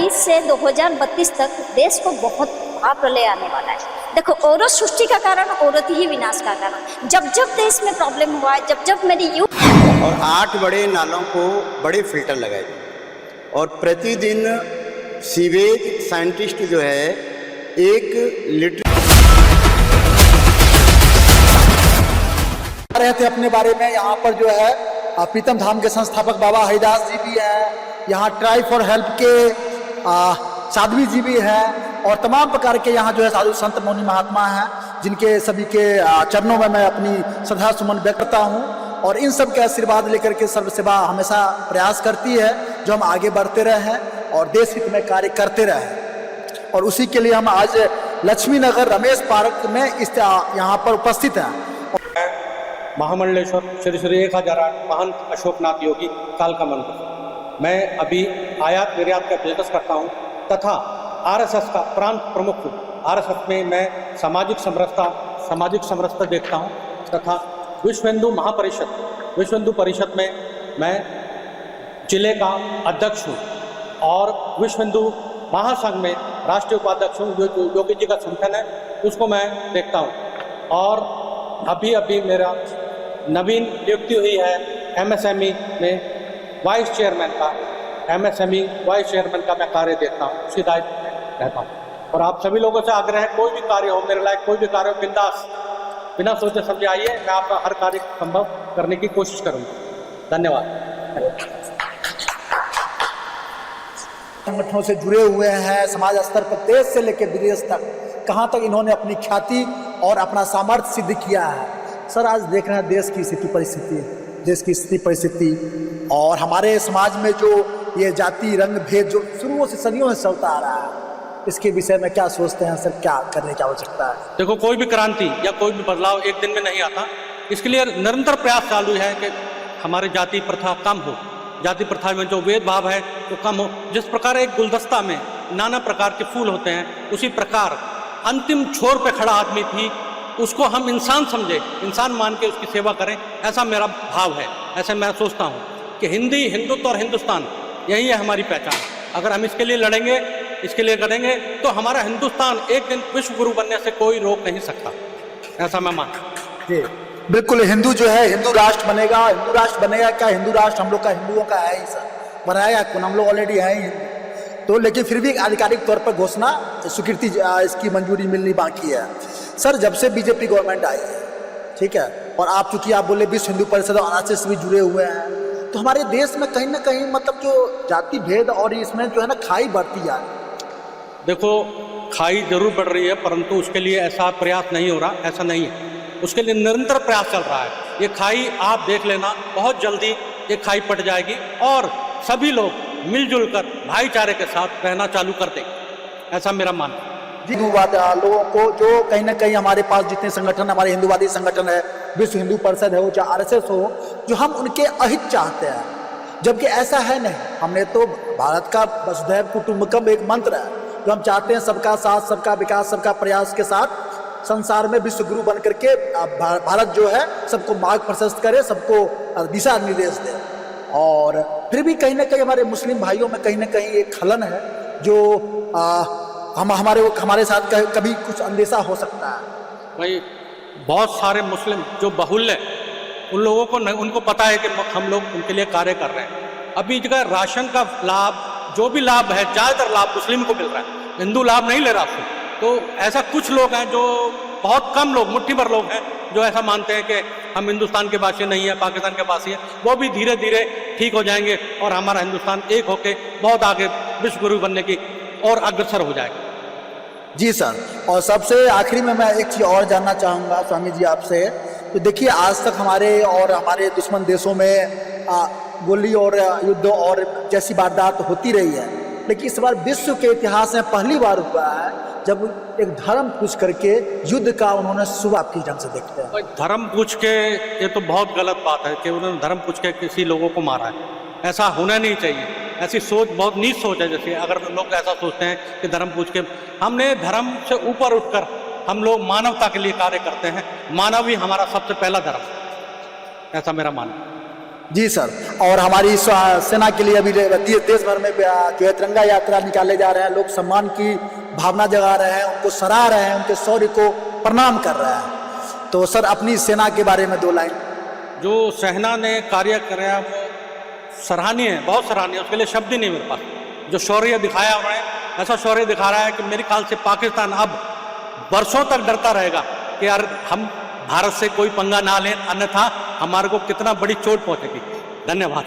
2020 से 2032 तक देश को बहुत बड़ा प्रलय आने वाला है। देखो, औरत सृष्टि का कारण, औरत ही विनाश का कारण। जब जब देश में प्रॉब्लम हुआ है, जब जब मेरी यूथ और 8 बड़े नालों को बड़े फिल्टर लगाए और प्रतिदिन सीवेज साइंटिस्ट जो है 1 लीटर रहे थे अपने बारे में। यहाँ पर जो है प्रीतम धाम के संस्थापक बाबा हरिदास जी भी हैं, यहाँ ट्राई फॉर हेल्प के साध्वी जी भी हैं और तमाम प्रकार के यहाँ जो है साधु संत मुनि महात्मा हैं, जिनके सभी के चरणों में मैं अपनी श्रद्धा सुमन व्यक्त करता हूँ। और इन सब के आशीर्वाद लेकर के सर्व सेवा हमेशा प्रयास करती है जो हम आगे बढ़ते रहे और देश हित में कार्य करते रहे। और उसी के लिए हम आज लक्ष्मी नगर रमेश पार्क में यहाँ पर उपस्थित हैं। महामंडलेश्वर श्री श्री 1008 महंत अशोकनाथ योगी कालका मंदिर। मैं अभी आयात निर्यात का बिजनेस करता हूँ तथा आरएसएस का प्रांत प्रमुख हूँ। आरएसएस में मैं सामाजिक समरसता देखता हूँ तथा विश्व हिंदू महापरिषद, विश्व हिंदू परिषद में मैं जिले का अध्यक्ष हूँ और विश्व हिंदू महासंघ में राष्ट्रीय उपाध्यक्ष हूँ। जो योगी जी का संगठन है उसको मैं देखता हूँ। और अभी मेरा नवीन नियुक्ति हुई है एमएसएमई में वाइस चेयरमैन का। एमएसएमई वाइस चेयरमैन का मैं कार्य देखता हूँ, उसी दायित्व में रहता हूँ। और आप सभी लोगों से आग्रह है, कोई भी कार्य हो, मेरे लायक कोई भी कार्य हो, बिंदास बिना सोचे समझे आइए, मैं आपका हर कार्य संभव करने की कोशिश करूँगा। धन्यवाद। संगठनों से जुड़े हुए हैं, समाज स्तर पर देश से लेकर विदेश तक, कहाँ तक इन्होंने अपनी ख्याति और अपना सामर्थ्य सिद्ध किया है। सर, आज देख रहे हैं देश की स्थिति परिस्थिति और हमारे समाज में जो ये जाति रंग भेद जो शुरुओं से सदियों से चलता आ रहा है, इसके विषय में क्या सोचते हैं सर? क्या करने की आवश्यकता है? देखो, कोई भी क्रांति या कोई भी बदलाव एक दिन में नहीं आता। इसके लिए निरंतर प्रयास चालू है कि हमारी जाति प्रथा कम हो, जाति प्रथा में जो भेदभाव है वो कम हो। जिस प्रकार एक गुलदस्ता में नाना प्रकार के फूल होते हैं, उसी प्रकार अंतिम छोर पे खड़ा आदमी भी उसको हम इंसान समझे, इंसान मान के उसकी सेवा करें, ऐसा मेरा भाव है। ऐसा मैं सोचता हूँ कि हिंदुत्व और हिंदुस्तान यही है हमारी पहचान। अगर हम इसके लिए लड़ेंगे, इसके लिए करेंगे, तो हमारा हिंदुस्तान एक दिन विश्व गुरु बनने से कोई रोक नहीं सकता, ऐसा मैं मानता हूँ। बिल्कुल, हिंदू जो है हिंदू राष्ट्र बनेगा। हिंदू राष्ट्र बनेगा क्या? हिंदू राष्ट्र हम लोग का, हिंदुओं का है ही सर, बनाएगा कौन? हम लोग ऑलरेडी हैं ही। तो लेकिन फिर भी आधिकारिक तौर पर घोषणा, स्वीकृति, इसकी मंजूरी मिलनी बाकी है। सर, जब से बीजेपी गवर्नमेंट आई है, ठीक है, और आप चूंकि आप बोले विश्व हिंदू परिषद और आरएसएस भी जुड़े हुए हैं, तो हमारे देश में कहीं ना कहीं मतलब जो जाति भेद और इसमें जो है ना खाई बढ़ती जा रही है। देखो, खाई जरूर बढ़ रही है, परंतु उसके लिए ऐसा प्रयास नहीं हो रहा, ऐसा नहीं है। उसके लिए निरंतर प्रयास चल रहा है। ये खाई आप देख लेना, बहुत जल्दी ये खाई पट जाएगी और सभी लोग मिलजुल कर भाईचारे के साथ रहना चालू कर देंगे, ऐसा मेरा मानना है। हिंदूवाद लोगों को जो कहीं ना कहीं हमारे पास जितने संगठन, हमारे हिंदूवादी संगठन है, विश्व हिंदू परिषद है, हो चाहे आरएसएस हो, जो हम उनके अहित चाहते हैं, जबकि ऐसा है नहीं। हमने तो भारत का वसुधैव कुटुंबकम एक मंत्र है जो हम चाहते हैं, सबका साथ, सबका विकास, सबका प्रयास के साथ संसार में विश्व गुरु बन करके भारत जो है सबको मार्ग प्रशस्त करे, सबको दिशा निर्देश दे। और फिर भी कहीं ना कहीं हमारे मुस्लिम भाइयों में कहीं ना कहीं एक खलन है जो हमारे साथ कभी कुछ अंदेशा हो सकता है। भाई, बहुत सारे मुस्लिम जो बहुल्य, उन लोगों को उनको पता है कि हम लोग उनके लिए कार्य कर रहे हैं। अभी जगह राशन का लाभ, जो भी लाभ है, ज़्यादातर लाभ मुस्लिम को मिल रहा है, हिंदू लाभ नहीं ले रहा उसको। तो ऐसा कुछ लोग हैं, जो बहुत कम लोग, मुट्ठी भर लोग हैं, जो ऐसा मानते हैं कि हम हिंदुस्तान के वासी नहीं है, पाकिस्तान के वासी है। वो भी धीरे धीरे ठीक हो जाएंगे और हमारा हिंदुस्तान एक होके बहुत आगे विश्व गुरु बनने की और अग्रसर हो जाएगा। जी सर, और सबसे आखिरी में मैं एक चीज़ और जानना चाहूँगा स्वामी जी आपसे। तो देखिए, आज तक हमारे दुश्मन देशों में गोली और युद्ध और जैसी वारदात होती रही है, लेकिन इस बार विश्व के इतिहास में पहली बार हुआ है जब एक धर्म पूछ करके युद्ध का उन्होंने शुरुआत की ढंग से देखते हैं। धर्म पूछ के, ये तो बहुत गलत बात है कि उन्होंने धर्म पूछ के किसी लोगों को मारा है। ऐसा होना नहीं चाहिए। ऐसी सोच बहुत नीच सोच है। जैसे अगर लोग ऐसा सोचते हैं कि धर्म पूछ के, हमने धर्म से ऊपर उठकर हम लोग मानवता के लिए कार्य करते हैं। मानव ही हमारा सबसे पहला धर्म, ऐसा मेरा मानना। जी सर। और हमारी सेना के लिए अभी देश भर में जो है तिरंगा यात्रा निकाले जा रहे हैं, लोग सम्मान की भावना जगा रहे हैं, उनको सराह रहे हैं, उनके शौर्य को प्रणाम कर रहे हैं। तो सर अपनी सेना के बारे में 2 लाइन। जो सेना ने कार्य कराया वो सराहनीय है, बहुत सराहनीय है, उसके लिए शब्द ही नहीं मेरे पास। जो शौर्य दिखाया उन्होंने, ऐसा शौर्य दिखा रहा है कि मेरे ख्याल से पाकिस्तान अब वर्षों तक डरता रहेगा कि यार हम भारत से कोई पंगा ना लें, अन्यथा हमारे को कितना बड़ी चोट पहुंचेगी। धन्यवाद।